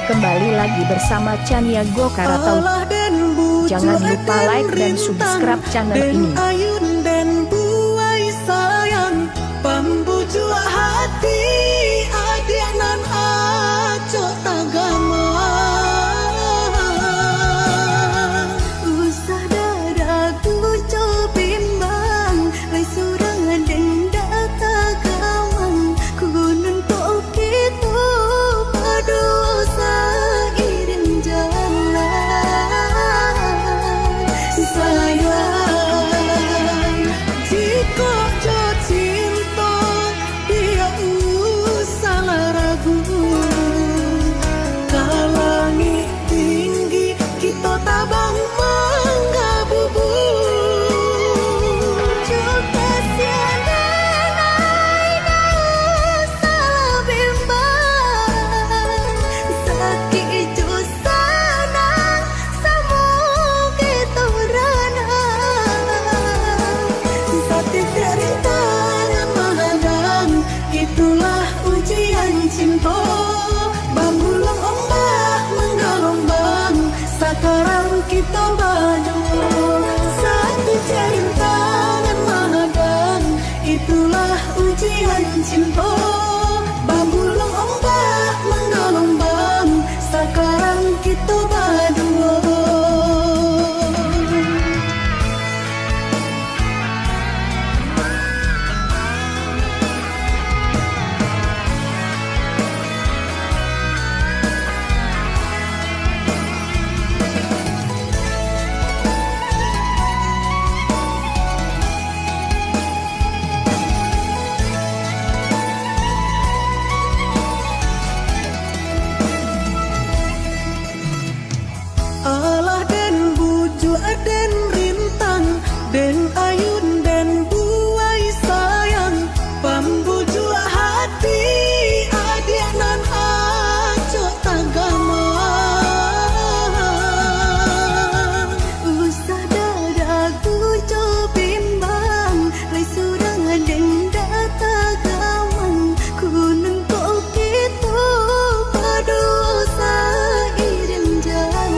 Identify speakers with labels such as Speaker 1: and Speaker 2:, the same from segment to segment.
Speaker 1: Kembali lagi bersama Chania Gokaratau. Jangan lupa like dan subscribe channel ini.
Speaker 2: Ayun dan buai sayang pambuju hati adik nan aco tagama usah dadaku cobimbang lai surang denda kagawan kunun tok itu padosa iring jalan sayang jika jatuh cinta dia usah ragu kalangit tinggi kita tabang mangga bubur juga siana salah bimbang sakit sana samu kita rana saat rintangan menghadang itulah ujian cinta bambulang ombak menggelombang sekarang kita berdua satu rintangan menghadang itulah ujian cinta bambulang ombak menggelombang sekarang kita berdua. Allah dan buju dan rintang dan ayun dan buai sayang pambuju hati adik nan aco tagama usah dadaku cobimbang lai surang denda tagawan kunun tok itu padosa iring jalan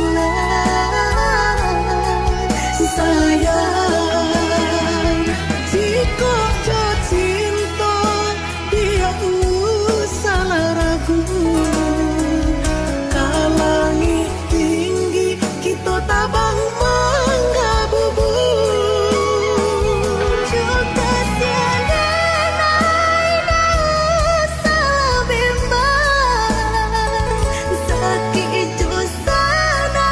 Speaker 2: sayang jika jatuh cinta dia usah ragu kalangit tinggi kita tabang mangga bubur juga siana salah bimbang sakit sana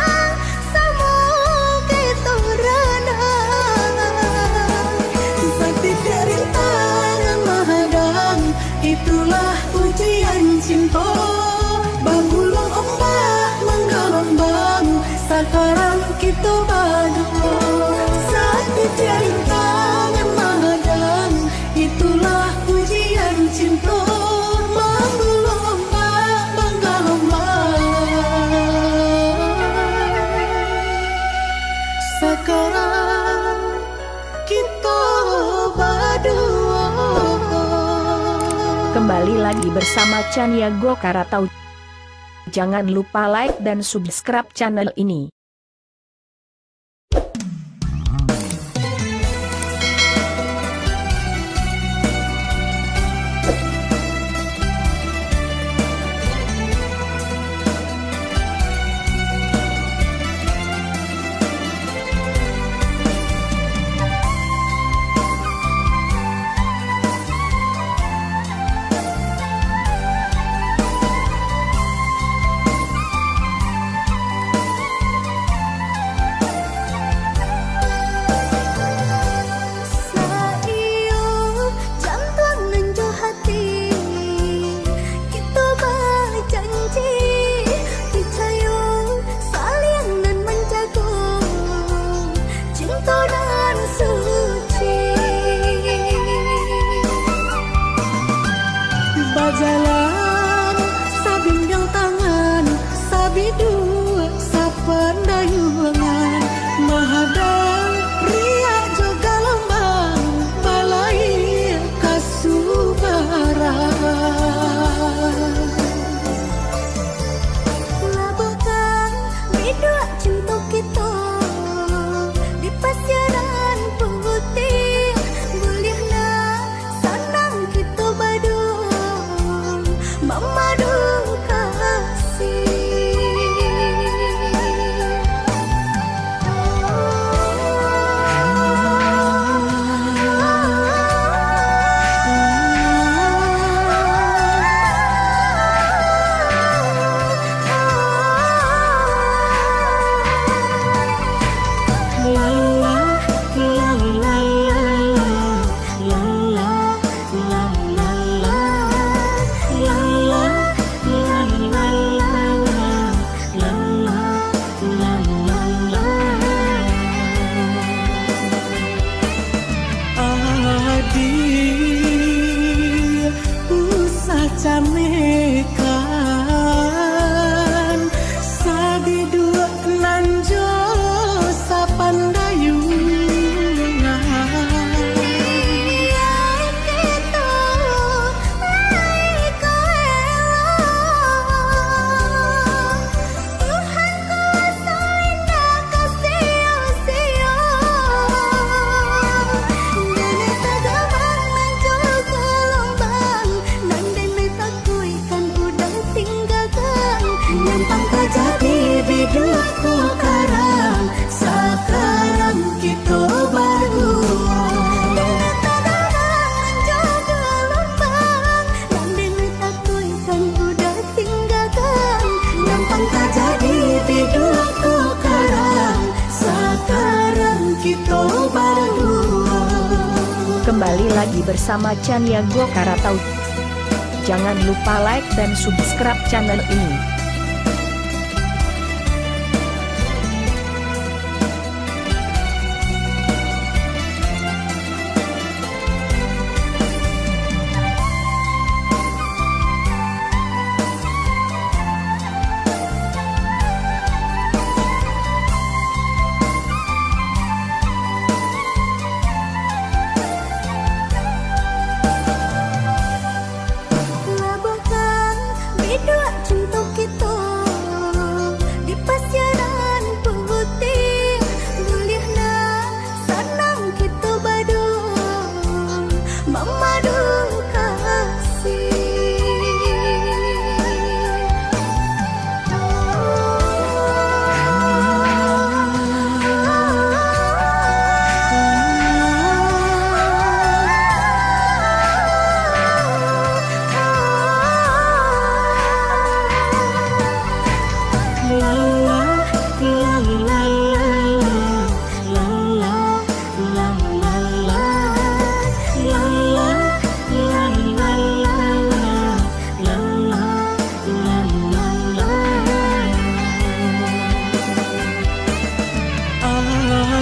Speaker 2: samu kita rana sakit rintangan menghadang itulah ujian cinta bambulang ombak menggelombang sekarang kita berdua sakit rintangan menghadang itulah ujian cinta bambulang ombak menggelombang sekarang kita berdua.
Speaker 1: Kembali lagi bersama Chania Gokaratau. Jangan lupa like dan subscribe channel ini.
Speaker 2: Nyampang terjadi biduk ku karang, sekarang kita berdua. Nyampang terjadi biduk ku karang, sekarang kita berdua.
Speaker 1: Kembali lagi bersama Chania Go Karatau. Jangan lupa like dan subscribe channel ini.
Speaker 2: Labuhkan biduk cinta kita di pasiaran putih, gulihna senang kita berdua memadu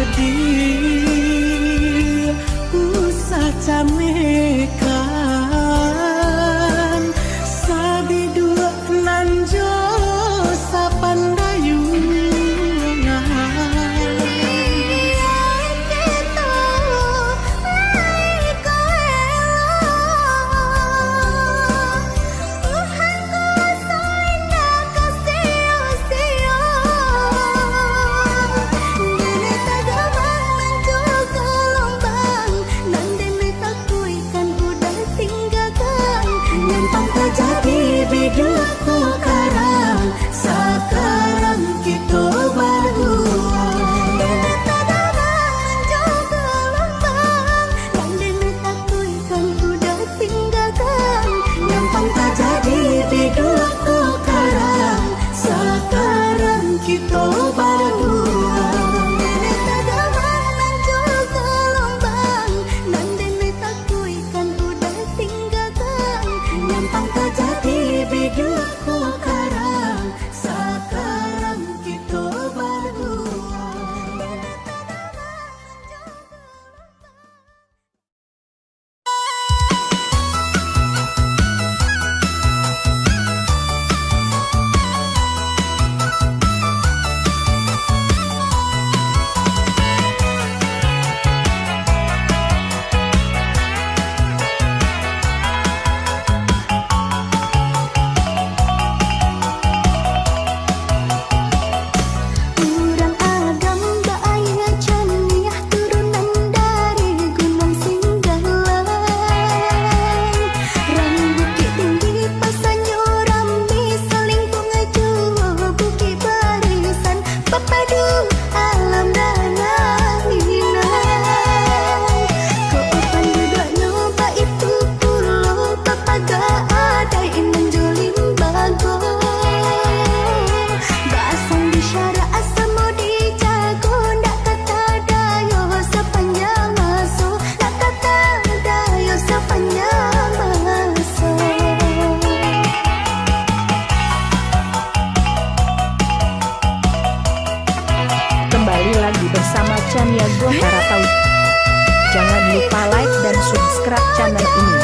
Speaker 2: adil usah camekan sabiduk nanjo sapandayungan. Terjadi biduk ku karang, sekarang kita berdua. Nyampang terjadi biduk ku karang, sekarang kita berdua. Nyampang terjadi biduk ku karang, sekarang kita berdua.
Speaker 1: Kembali lagi bersama Chania Go Karatau. Jangan lupa like dan subscribe channel ini.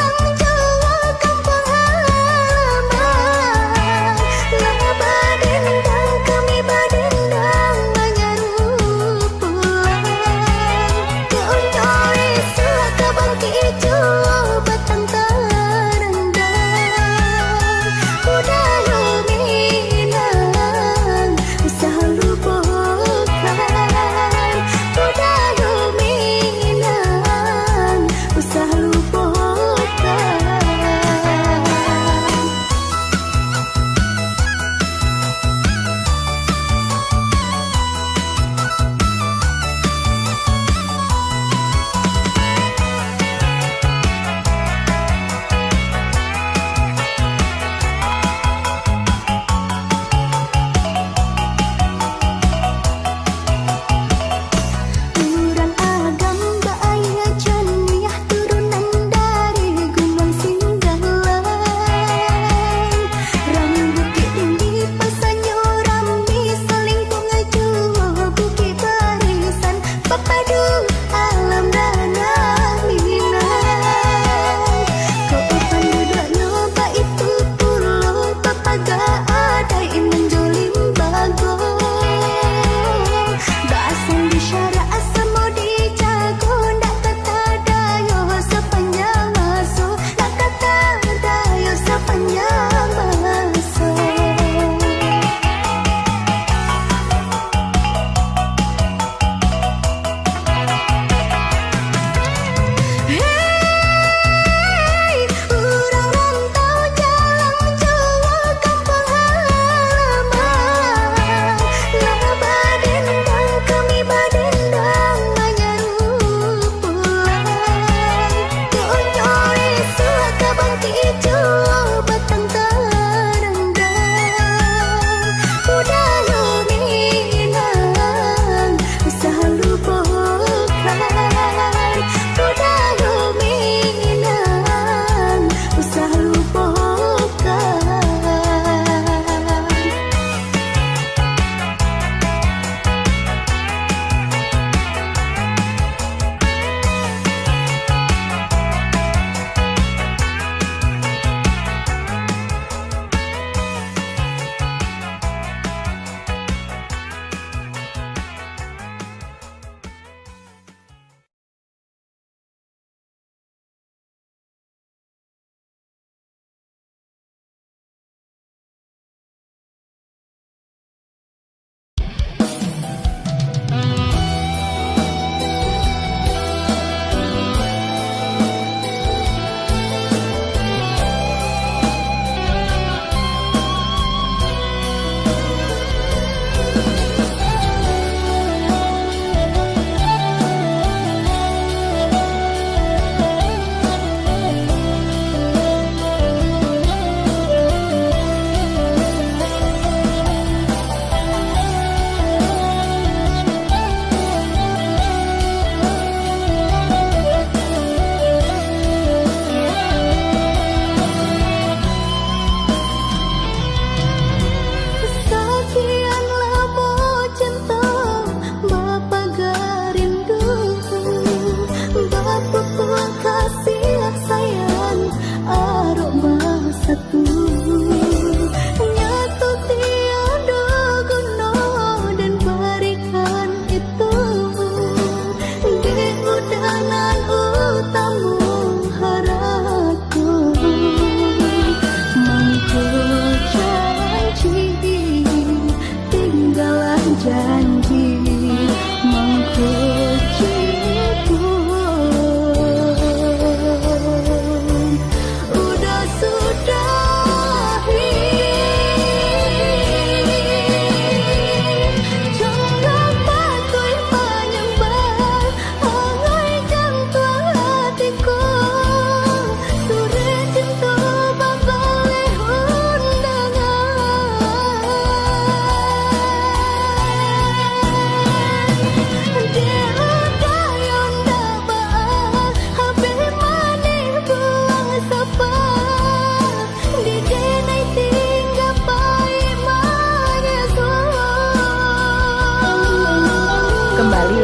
Speaker 2: Usah lupa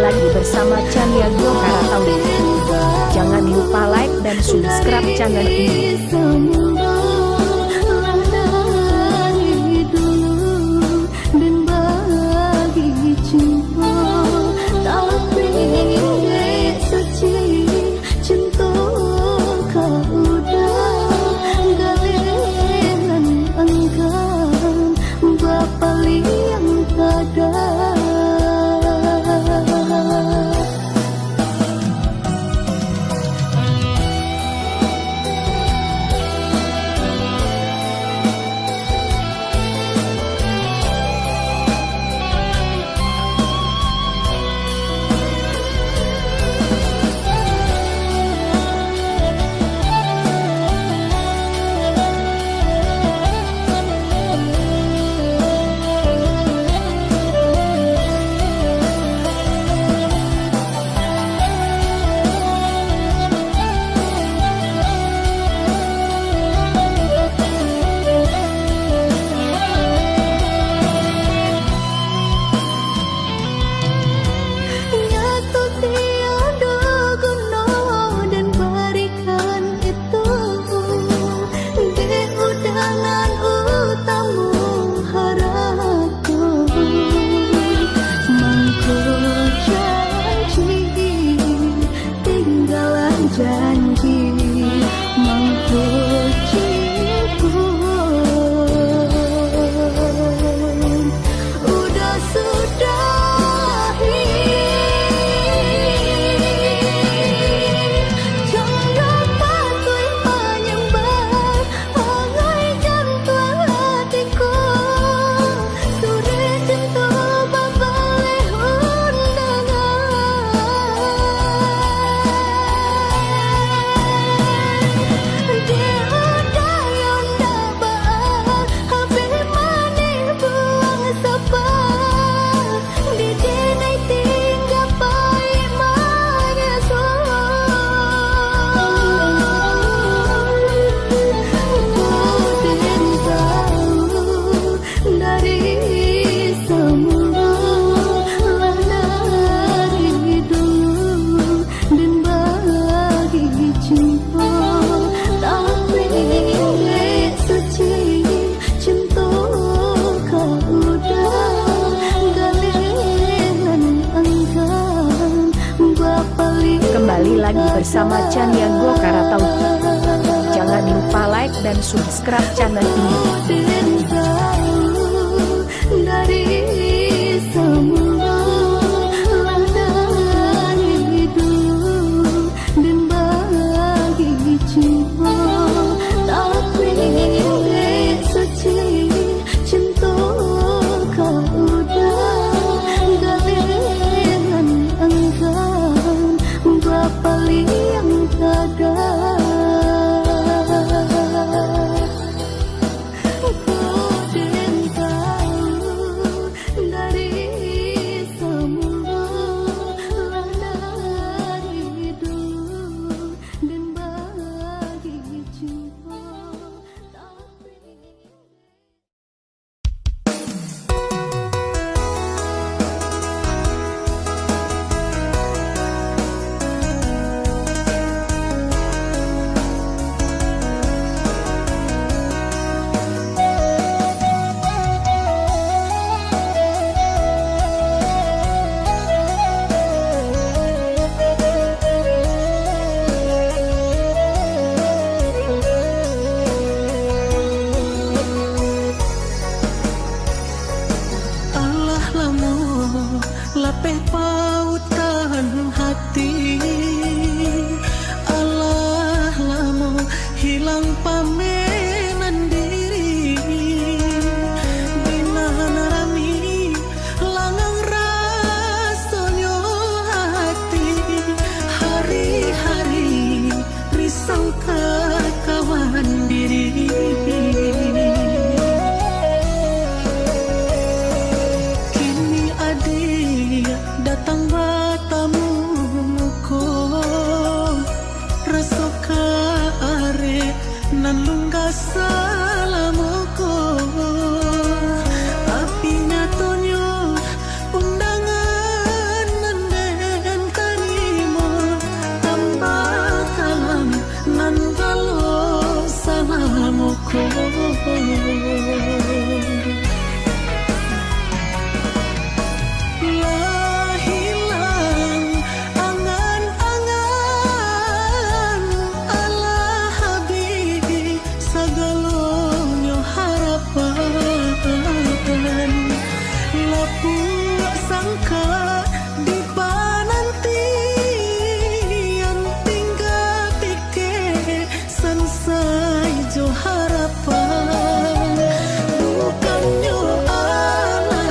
Speaker 1: lagi bersama Chania Gua Karatau. Jangan lupa like dan subscribe channel ini.
Speaker 2: Janji mengkuciku udah sudahi, jangan patuhi menyembah hangai jantung hatiku sudah cinta babaleh undangan.
Speaker 1: Kembali lagi bersama Chania Gua Karatau. Jangan lupa like dan subscribe channel ini.
Speaker 2: Dari semua landasan hidup dan bagi cinta tapi suci cinta kau udah galian enggan paling yang tada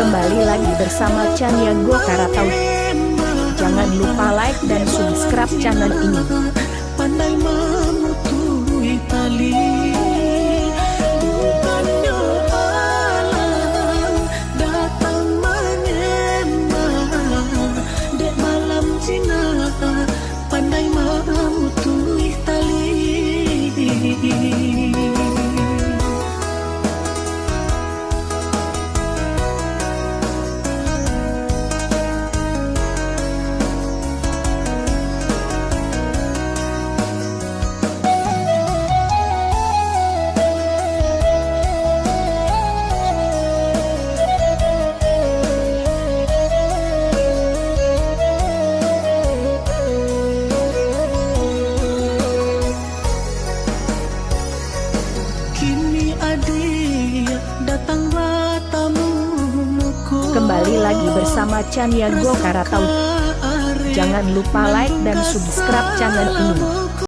Speaker 1: Kembali lagi bersama Chaniago Karatau. Jangan lupa like dan subscribe channel ini.
Speaker 3: Pandai memutui tali, bukannya alam datang menyembah. Dek malam Cina pandai memutui tali. Kini adik datang bertamu muku.
Speaker 1: Kembali lagi bersama Chaniago Karatau. Jangan lupa like dan subscribe channel ini.